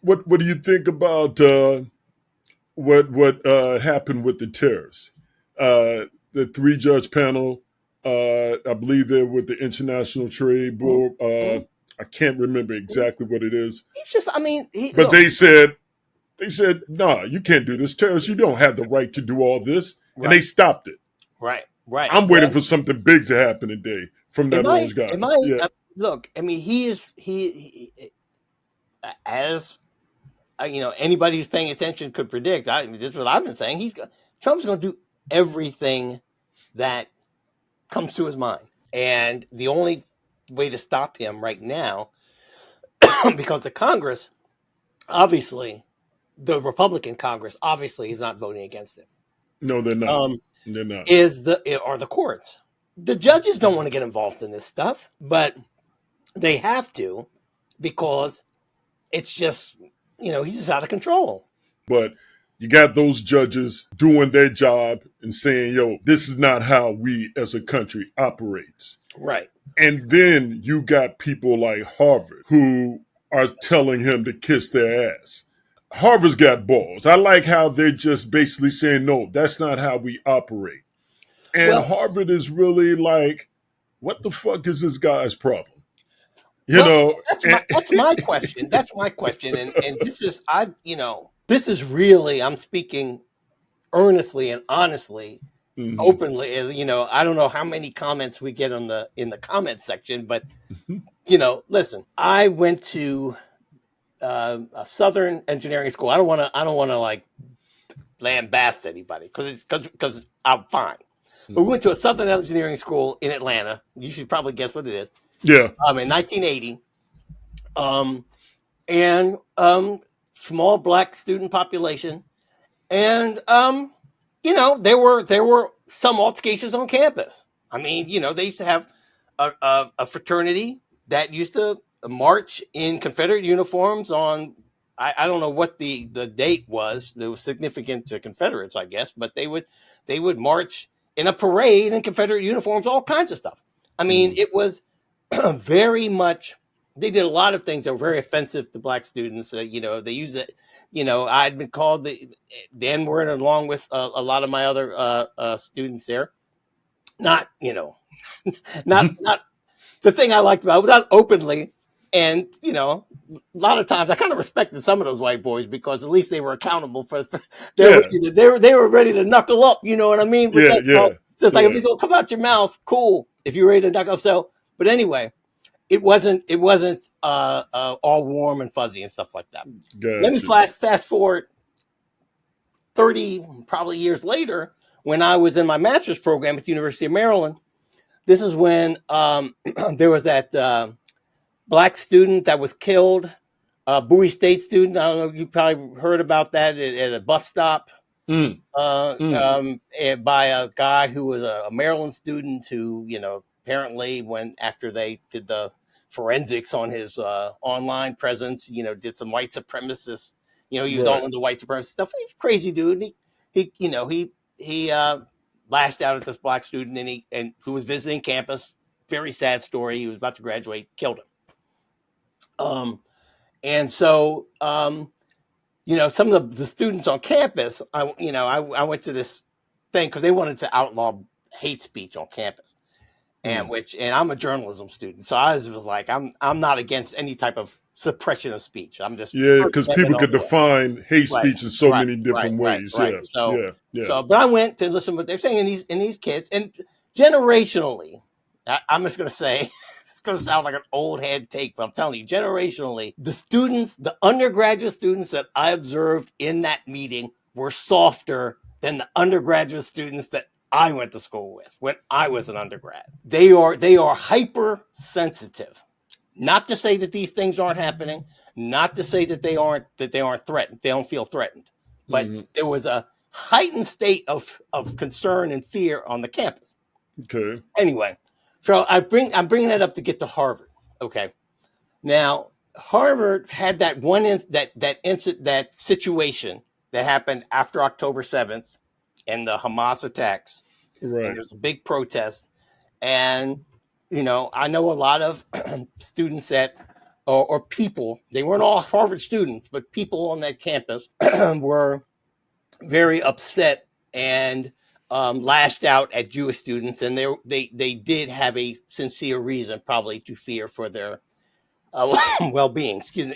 what do you think about what happened with the tariffs? The three judge panel, I believe they're with the International Trade Mhm, Board. mhm. I can't remember exactly what it is, He's just, I mean, he but look, they said, nah, you can't do this. Tariffs, you don't have the right to do all this, and they right, stopped it. right, right. I'm waiting Well, for something big to happen today from it that might, orange guy. it might. Yeah, Look, I mean, as anybody who's paying attention could predict. This is what I've been saying. Trump's going to do everything that comes to his mind, and the only way to stop him right now, because the Congress, obviously, the Republican Congress, obviously, is not voting against him. no, they're not. Um, They're not. are the courts? The judges don't want to get involved in this stuff, but they have to because it's just he's just out of control. But you got those judges doing their job and saying, yo, this is not how we as a country operates. Right. And then you got people like Harvard who are telling him to kiss their ass. Harvard's got balls. I like how they're just basically saying, no, that's not how we operate. And Well, Harvard is really like, what the fuck is this guy's problem? You well, know, and, that's my question. That's my question, and this is really, I'm speaking earnestly and honestly, Mhm, openly. I don't know how many comments we get in the comment section, but mhm. listen, I went to a Southern engineering school. I don't want to like lambast anybody because I'm fine. But we went to a Southern engineering school in Atlanta. You should probably guess what it is. Yeah, In 1980, um, and small black student population, and there were some altercations on campus. I mean, they used to have a fraternity that used to march in Confederate uniforms on. I don't know what the date was. It was significant to Confederates, I guess, but they would march in a parade in Confederate uniforms, all kinds of stuff. I mean, mm, it was very much. They did a lot of things that were very offensive to black students. They used it. I'd been called the N word along with a lot of my other students there. Not, not the thing I liked about it, not openly. And a lot of times I kind of respected some of those white boys because at least they were accountable for yeah, they were ready to knuckle up. You know what I mean? With yeah, that, yeah, just like if yeah. it's gonna come out your mouth, cool. If you're ready to knuckle up, so. But anyway, it wasn't all warm and fuzzy and stuff like that. Let me Gotcha. fast forward 30 probably years later when I was in my master's program at the University of Maryland. This is when there was that black student that was killed, Bowie State student. I don't know if you probably heard about that at a bus stop Mm, mm. by a guy who was a Maryland student who, apparently when after they did the forensics on his online presence, did some white supremacist, he was all Right. into white supremacist stuff. He's a crazy dude. And he lashed out at this black student and who was visiting campus. Very sad story. He was about to graduate, killed him. And so some of the students on campus, I went to this thing because they wanted to outlaw hate speech on campus, and Mm. and I'm a journalism student, so I was like, I'm not against any type of suppression of speech. I'm just Yeah, First because people Amendment all could the way. define hate Right, speech in so right, many right, different right, ways. right. Yeah, So, yeah, yeah. but I went to listen to what they're saying, and these kids, and generationally, I'm just going to say, it's going to sound like an old head take, but I'm telling you, generationally, the undergraduate students that I observed in that meeting were softer than the undergraduate students that I went to school with when I was an undergrad. They are hypersensitive. Not to say that these things aren't happening, not to say that they aren't threatened. They don't feel threatened, but Hmm. there was a heightened state of concern and fear on the campus. Okay. Anyway, so I'm bringing that up to get to Harvard. Okay, now Harvard had that that situation that happened after October 7th and the Hamas attacks, and Right. there's a big protest. And I know a lot of students at or people, they weren't all Harvard students, but people on that campus were very upset and lashed out at Jewish students, and they did have a sincere reason, probably, to fear for their well-being. Excuse me.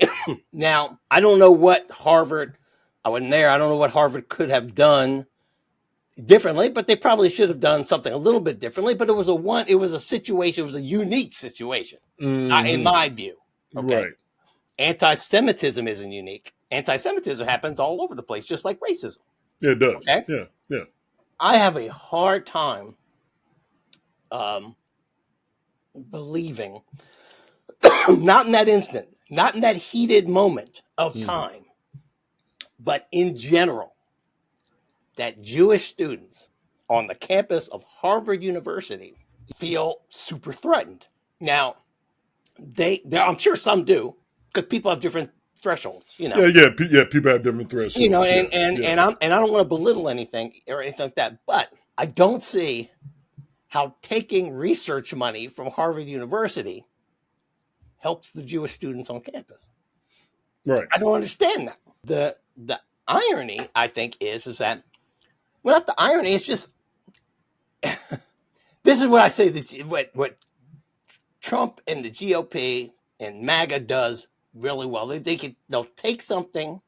Now, I don't know what Harvard. I wasn't there. I don't know what Harvard could have done differently, but they probably should have done something a little bit differently. But it was a situation. It was a unique situation, in my view. Okay, Right. anti-Semitism isn't unique. Anti-Semitism happens all over the place, just like racism. Yeah, it does. Okay, Yeah. I have a hard time believing, not in that instant, not in that heated moment of time, but in general, that Jewish students on the campus of Harvard University feel super threatened. Now, I'm sure some do, because people have different thresholds, Yeah. People have different thresholds. And I don't want to belittle anything or anything like that, but I don't see how taking research money from Harvard University helps the Jewish students on campus. Right. I don't understand that. The irony, I think, is that, well, not the irony, it's just this is what I say that what Trump and the GOP and MAGA does really well. They'll take something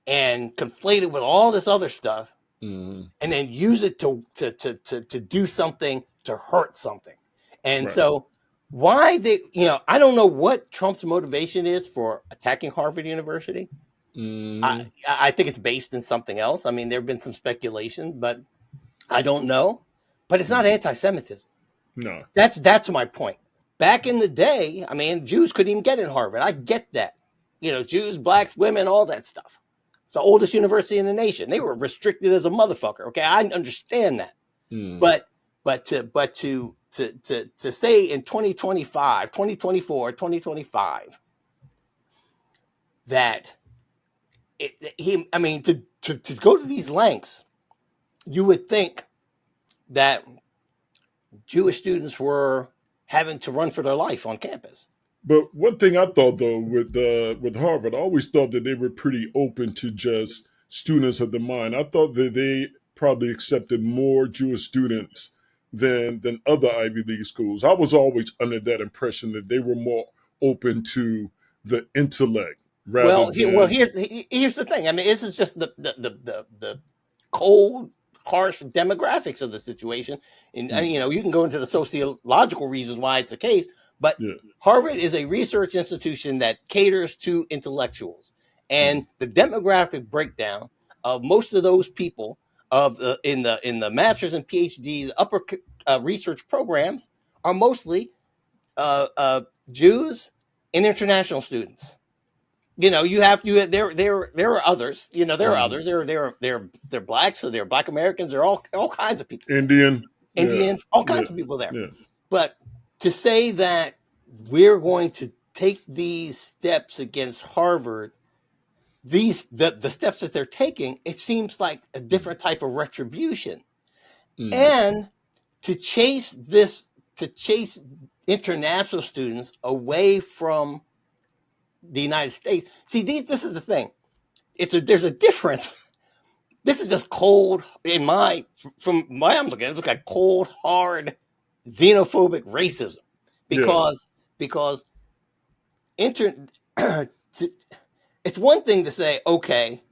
and conflate it with all this other stuff, and then use it to do something to hurt something. And so why I don't know what Trump's motivation is for attacking Harvard University. I think it's based in something else. I mean, there have been some speculation, but I don't know. But it's not anti-Semitism. No. That's my point. Back in the day, I mean, Jews couldn't even get in Harvard. I get that. Jews, blacks, women, all that stuff. It's the oldest university in the nation. They were restricted as a motherfucker. Okay, I understand that. But to say in 2025, 2024, 2025 that to go to these lengths, you would think that Jewish students were having to run for their life on campus. But one thing I thought, though, with Harvard, I always thought that they were pretty open to just students of the mind. I thought that they probably accepted more Jewish students than other Ivy League schools. I was always under that impression that they were more open to the intellect rather than. Here's the thing. I mean, this is just the cold, harsh demographics of the situation, and you can go into the sociological reasons why it's the case. But Harvard is a research institution that caters to intellectuals, and the demographic breakdown of most of those people in the master's and PhD upper research programs are mostly Jews and international students. There are others. There are others. They're blacks, so they're Black Americans. There are all kinds of people. Indians, all kinds of people there. Yeah. But to say that we're going to take these steps against Harvard, the steps that they're taking, it seems like a different type of retribution. And to chase international students away from the United States. See, this is the thing. There's a difference. This is just cold from my I'm looking at it, looks like cold, hard, xenophobic racism. Because it's one thing to say, okay,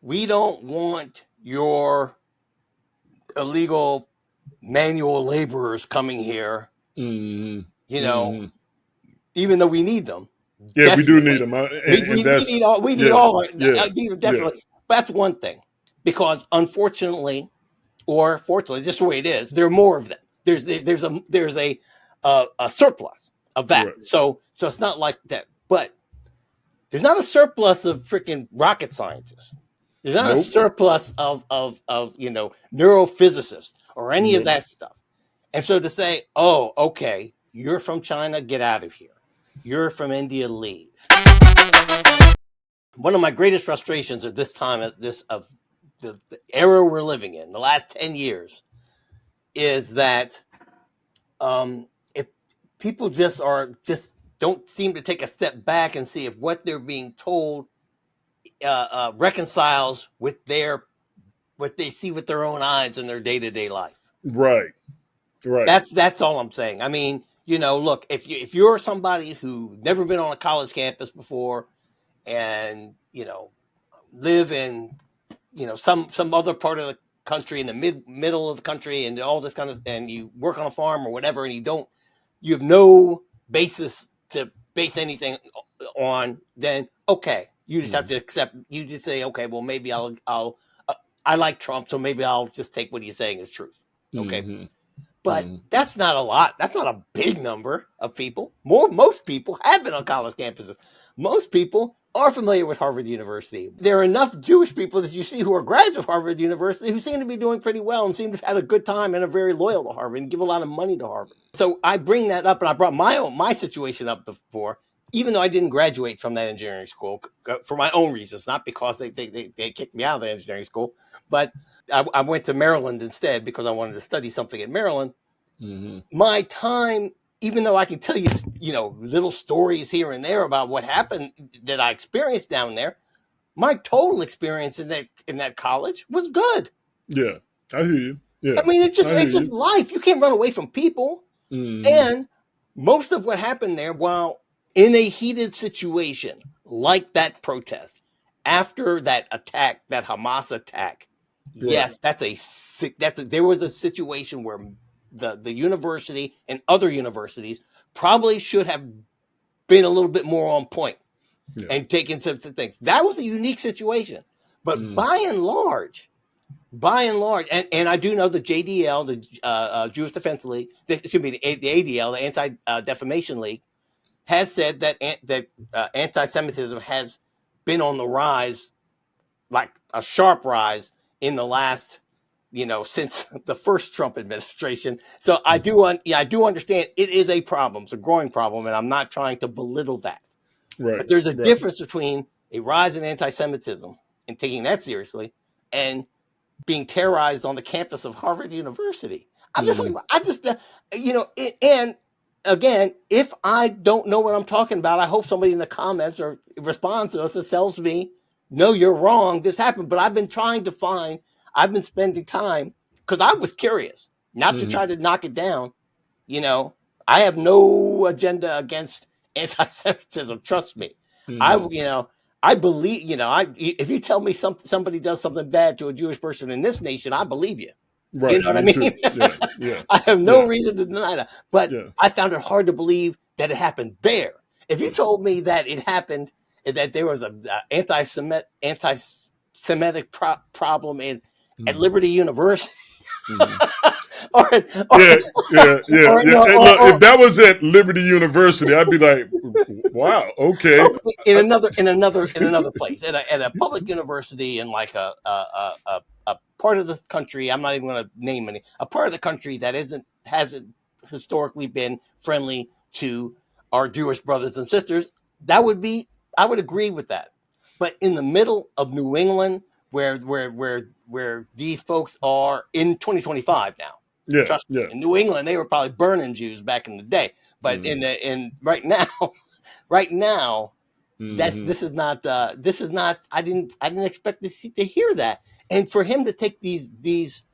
we don't want your illegal manual laborers coming here, even though we need them. Yeah, we do need them. We need all definitely. But that's one thing, because unfortunately, or fortunately, just the way it is, there are more of them. There's a surplus of that. Right. So it's not like that. But there's not a surplus of freaking rocket scientists. There's not a surplus of neurophysicists or any of that stuff. And so to say, oh, okay, you're from China, get out of here. You're from India, leave. One of my greatest frustrations at this time, of the era we're living in, the last 10 years, is that if people just don't seem to take a step back and see if what they're being told reconciles with what they see with their own eyes in their day-to-day life. Right. Right. That's all I'm saying. I mean, look, if you're somebody who never been on a college campus before, and live in some other part of the country, in the middle of the country, and all this kind of, and you work on a farm or whatever, and you have no basis to base anything on, then okay, you just have to accept. You just say, okay, well, maybe I like Trump, so maybe I'll just take what he's saying as truth. Okay. Mm-hmm. But that's not a lot. That's not a big number of people. Most people have been on college campuses. Most people are familiar with Harvard University. There are enough Jewish people that you see who are graduates of Harvard University who seem to be doing pretty well and seem to have had a good time and are very loyal to Harvard and give a lot of money to Harvard. So I bring that up, and I brought my situation up before, even though I didn't graduate from that engineering school for my own reasons, not because they kicked me out of the engineering school, but I went to Maryland instead because I wanted to study something at Maryland. Mm-hmm. My time, even though I can tell you, little stories here and there about what happened that I experienced down there, my total experience in that college was good. Yeah, I hear you. Yeah, I mean, it's just life. You can't run away from people. Mm-hmm. And most of what happened there, while in a heated situation like that protest, after that attack, that Hamas attack, yes, there was a situation where the university and other universities probably should have been a little bit more on point and taken some things. That was a unique situation. But by and large, and I do know the JDL, the Jewish Defense League, the ADL, the Anti-Defamation League, has said that anti-Semitism has been on the rise, like a sharp rise, in the last, since the first Trump administration. So I do understand it is a problem. It's a growing problem, and I'm not trying to belittle that. Right. But there's a difference between a rise in anti-Semitism and taking that seriously and being terrorized on the campus of Harvard University. And again, if I don't know what I'm talking about, I hope somebody in the comments or responds to us and tells me, no, you're wrong, this happened. But I've been spending time, because I was curious, not to try to knock it down. I have no agenda against anti-Semitism. Trust me. I believe, if you tell me somebody does something bad to a Jewish person in this nation, I believe you. Right. You know what I mean? Yeah. I have no reason to deny that. But I found it hard to believe that it happened there. If you told me that it happened, that there was an anti-Semitic problem at Liberty University. If that was at Liberty University, I'd be like, wow, okay. In another place, at a public university in like a part of the country, I'm not even going to name any, a part of the country that hasn't historically been friendly to our Jewish brothers and sisters, I would agree with that. But in the middle of New England, where these folks are in 2025 now. Trust me, in New England, they were probably burning Jews back in the day. But right now, this is not. I didn't expect to hear that. And for him to take these,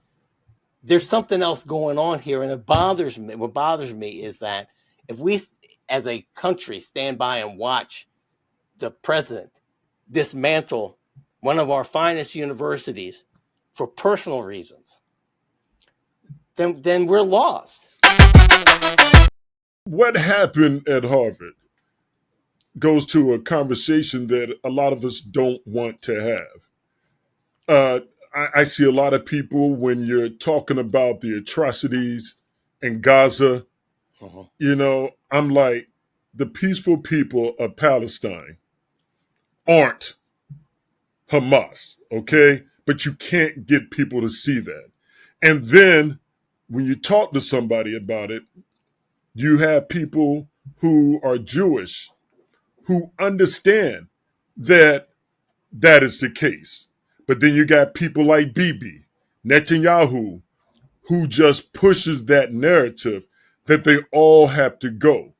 there's something else going on here, and it bothers me. What bothers me is that if we, as a country, stand by and watch the president dismantle one of our finest universities for personal reasons, then we're lost. What happened at Harvard goes to a conversation that a lot of us don't want to have. I see a lot of people, when you're talking about the atrocities in Gaza, I'm like, the peaceful people of Palestine aren't Hamas, okay? But you can't get people to see that. And then when you talk to somebody about it, you have people who are Jewish who understand that that is the case. But then you got people like Bibi, Netanyahu, who just pushes that narrative that they all have to go.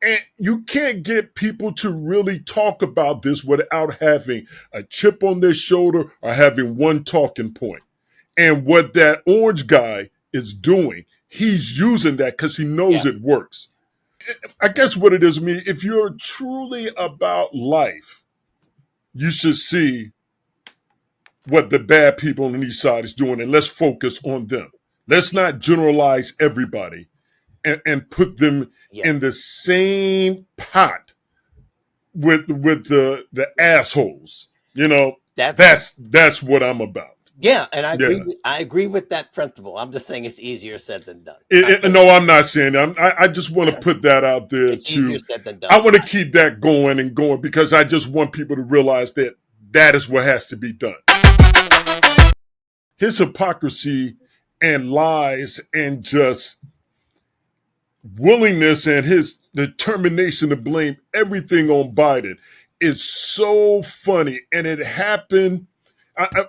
And you can't get people to really talk about this without having a chip on their shoulder or having one talking point. And what that orange guy is doing, he's using that because he knows Yeah. it works. I guess what it is, I mean, if you're truly about life, you should see what the bad people on each side is doing, and let's focus on them. Let's not generalize everybody and put them Yeah. in the same pot with the assholes. You know, that's what I'm about. Yeah, and I agree. Yeah. I agree with that principle. I'm just saying it's easier said than done. No, I'm not saying that. I just want to put that out there It's easier too. said than done. I want to keep that going and going because I just want people to realize that that is what has to be done. His hypocrisy and lies and just willingness and his determination to blame everything on Biden is so funny, and it happened.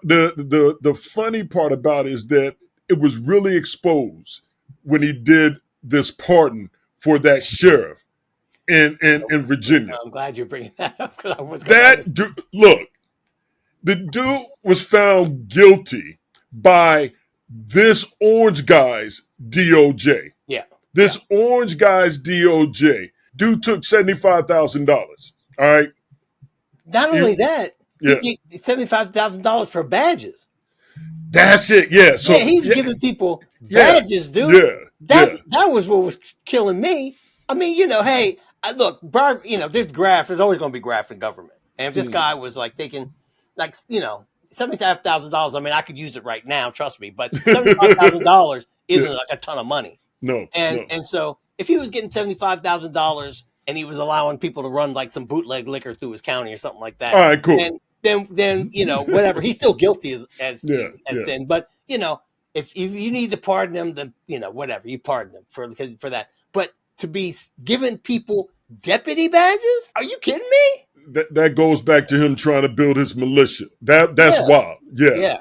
The funny part about it is that it was really exposed when he did this pardon for that sheriff in Virginia. I'm glad you're bringing that up because I was Look, the dude was found guilty by this orange guy's DOJ. Yeah. This orange guy's DOJ. Dude took $75,000. All right. Not only that, Yeah. he get $75,000 for badges. That's it. Yeah. So he was giving people badges, dude. Yeah. That was what was killing me. I mean, hey, look, there's graft. There's always going to be graft in government. And if this guy was like taking, like, $75,000, I mean, I could use it right now, trust me. But $75,000 isn't like a ton of money. No. And so if he was getting $75,000 and he was allowing people to run like some bootleg liquor through his county or something like that, all right, cool. Then whatever, he's still guilty as sin. But if you need to pardon him, then whatever, you pardon him for that. But to be giving people deputy badges, are you kidding me? That goes back to him trying to build his militia. That's wild. Yeah.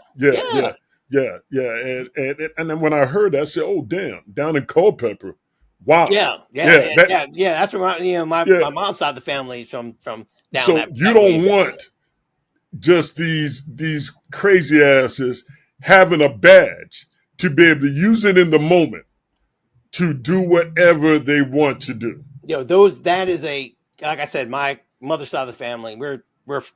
And then when I heard that, I said, "Oh damn!" Down in Culpeper, wow. Yeah. That's where my mom's side of the family is from down. So you don't want just these crazy asses having a badge to be able to use it in the moment to do whatever they want to do. That is like I said, my mother's side of the family,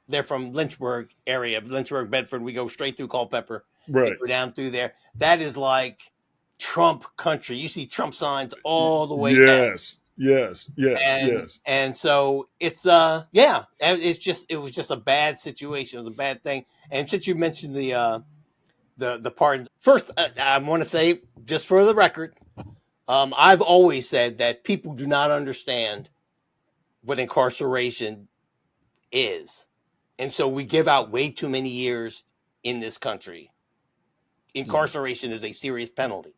they're from Lynchburg area, Lynchburg, Bedford. We go straight through Culpeper, right? Go down through there. That is like Trump country. You see Trump signs all the way down. Yes. And so it's it was just a bad situation. It was a bad thing. And since you mentioned the pardons, first I want to say, just for the record, I've always said that people do not understand what incarceration is. And so we give out way too many years in this country. Incarceration is a serious penalty.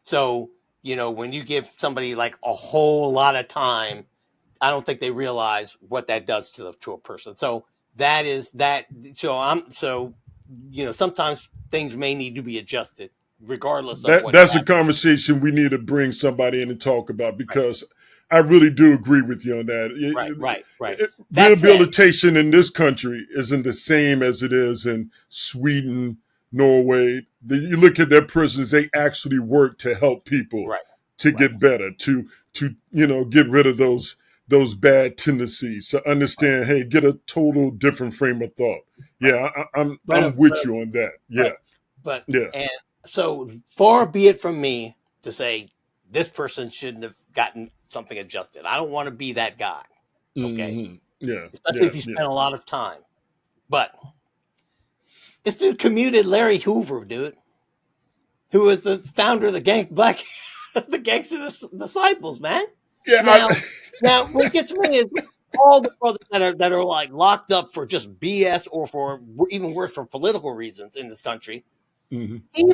So, when you give somebody like a whole lot of time, I don't think they realize what that does to a person. So that is that. So sometimes things may need to be adjusted regardless of what. That's a conversation we need to bring somebody in and talk about, because I really do agree with you on that. Right. Rehabilitation in this country isn't the same as it is in Sweden, Norway. You look at their prisons; they actually work to help people to get better, to get rid of those bad tendencies, to understand, hey, get a total different frame of thought. Yeah, I'm with you on that. Yeah, and so far be it from me to say this person shouldn't have gotten something adjusted. I don't want to be that guy. Okay. Mm-hmm. Yeah. Especially if you spend a lot of time. But this dude commuted Larry Hoover, dude, who was the founder of the Gangster Disciples, man. Yeah. Now what gets me is all the brothers that are like locked up for just BS or for even worse, for political reasons in this country. Mm-hmm. He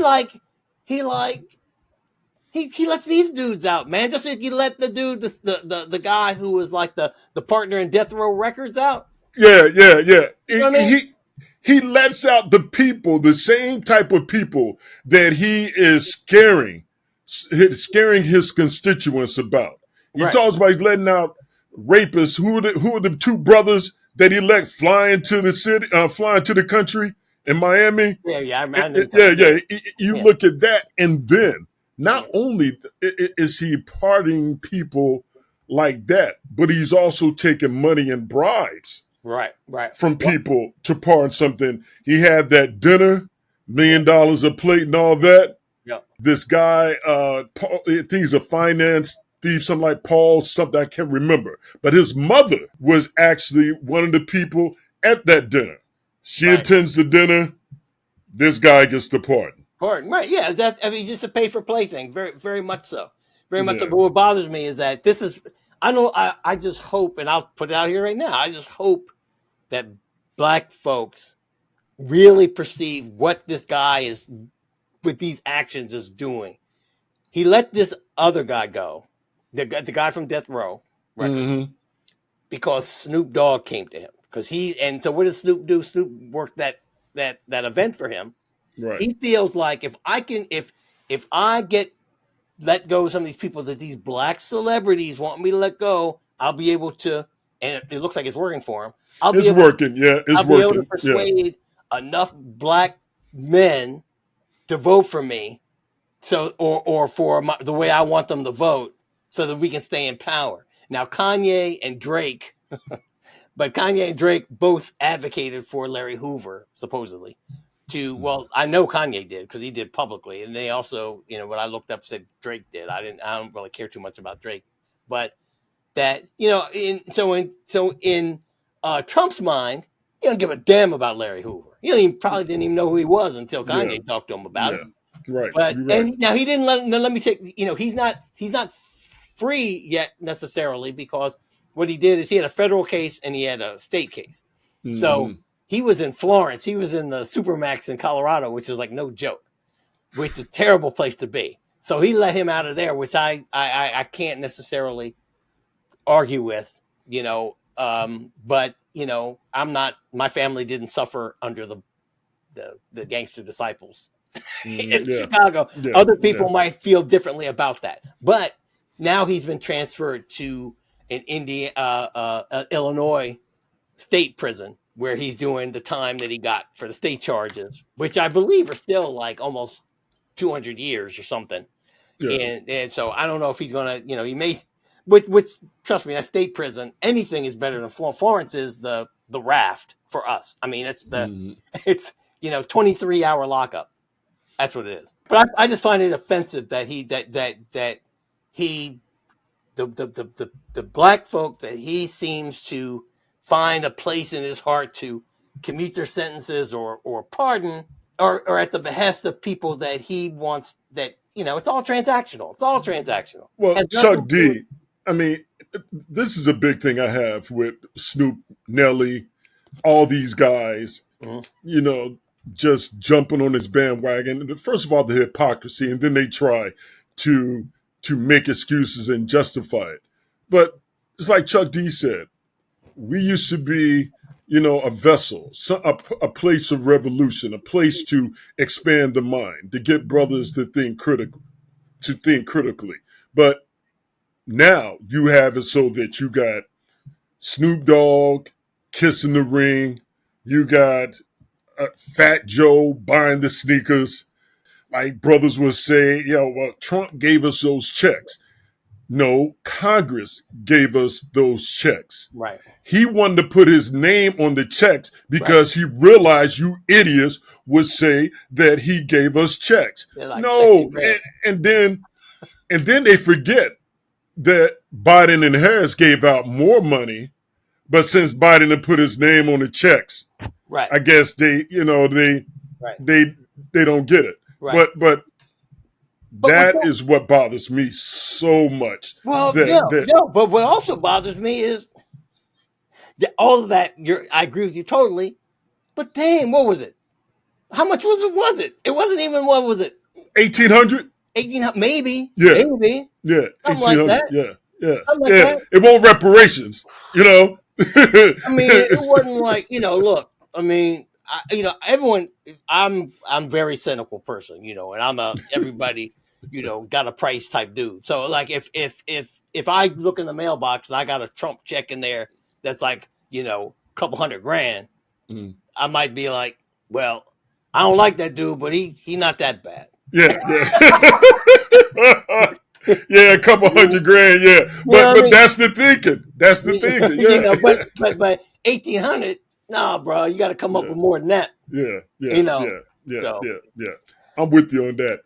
lets these dudes out, man. Just like he let the dude, the guy who was like the partner in Death Row Records out. Yeah. He lets out the people, the same type of people that he is scaring his constituents about. He Right. talks about he's letting out rapists. Who are the two brothers that he let flying to the city, flying to the country in Miami? Yeah, yeah. I know. Yeah, Yeah, yeah. You yeah. look at that, and then Yeah. not only is he pardoning people like that, but he's also taking money and bribes Right. Right. from Well, people to pardon something. He had that dinner, yeah. $1 million a plate, and all that. Yeah. This guy, Paul, I think he's a finance thief, something like Paul, something I can't remember. But his mother was actually one of the people at that dinner. She Right. attends the dinner. This guy gets the pardon. Pardon. Right. Yeah. That's. I mean, it's a pay for play thing. Very, very much so. Very much so. Yeah. But what bothers me is that this is. I know. I just hope, and I'll put it out here right now. I just hope that black folks really perceive what this guy is with these actions is doing. He let this other guy go, the guy from Death Row Records, Mm-hmm. because Snoop Dogg came to him. Because and so what did Snoop do? Snoop worked that event for him. Right. He feels like if I get let go of some of these people that these black celebrities want me to let go, I'll be able to, and it looks like it's working for him. It's working. Yeah, it's I'll be able to working. Yeah. persuade enough black men to vote for me, so or for the way I want them to vote, so that we can stay in power. Now Kanye and Drake, but Kanye and Drake both advocated for Larry Hoover, supposedly. Well, I know Kanye did because he did publicly, and they also, what I looked up said Drake did. I don't really care too much about Drake, but that in Trump's mind, he don't give a damn about Larry Hoover. Probably didn't even know who he was until Kanye talked to him about it. Right. But You're right. and now he didn't let me take. He's not free yet necessarily, because what he did is he had a federal case and he had a state case. Mm-hmm. So he was in Florence. He was in the Supermax in Colorado, which is like no joke, which is a terrible place to be. So he let him out of there, which I can't necessarily argue with, but I'm not. My family didn't suffer under the gangster disciples in Chicago. Yeah. Other people might feel differently about that, but now he's been transferred to an Illinois state prison, where he's doing the time that he got for the state charges, which I believe are still like almost 200 years or something. Yeah. And so I don't know if he's gonna, he may, which trust me, that state prison, anything is better than Florence. Florence is the raft for us. I mean, it's it's 23-hour lockup. That's what it is. But I just find it offensive that the black folk, that he seems to find a place in his heart to commute their sentences or pardon, or at the behest of people that he wants, that it's all transactional. It's all transactional. Well, Chuck D, I mean, this is a big thing I have with Snoop, Nelly, all these guys, just jumping on this bandwagon. First of all, the hypocrisy, and then they try to make excuses and justify it. But it's like Chuck D said, we used to be, a vessel, a place of revolution, a place to expand the mind, to get brothers to think critically. But now you have it so that you got Snoop Dogg kissing the ring, you got Fat Joe buying the sneakers. Like brothers would say, well, Trump gave us those checks. No, Congress gave us those checks. Right. He wanted to put his name on the checks because he realized you idiots would say that he gave us checks. Like no, and then they forget that Biden and Harris gave out more money, but since Biden had put his name on the checks, right, I guess they don't get it. Right. But that is what bothers me so much. Well, but what also bothers me is that all of that. I agree with you totally. But damn, what was it? How much was it? It wasn't even, what was it? 1,800? 1,800, maybe. Yeah. Maybe. Yeah. Something like that. Yeah. Something like that. It won't reparations, I mean, it wasn't like, look, I mean, everyone, I'm a very cynical person, and I'm everybody, got a price type dude. So like if I look in the mailbox and I got a Trump check in there that's like, a couple $100,000, I might be like, well, I don't like that dude, but he not that bad. Yeah, yeah. Yeah, a couple $100,000, yeah. You know what I But mean? that's the thinking. That's the thinking, but 1,800, nah, bro, you got to come up yeah. with more than that. Yeah, yeah, You know, yeah, yeah, so yeah, yeah. I'm with you on that.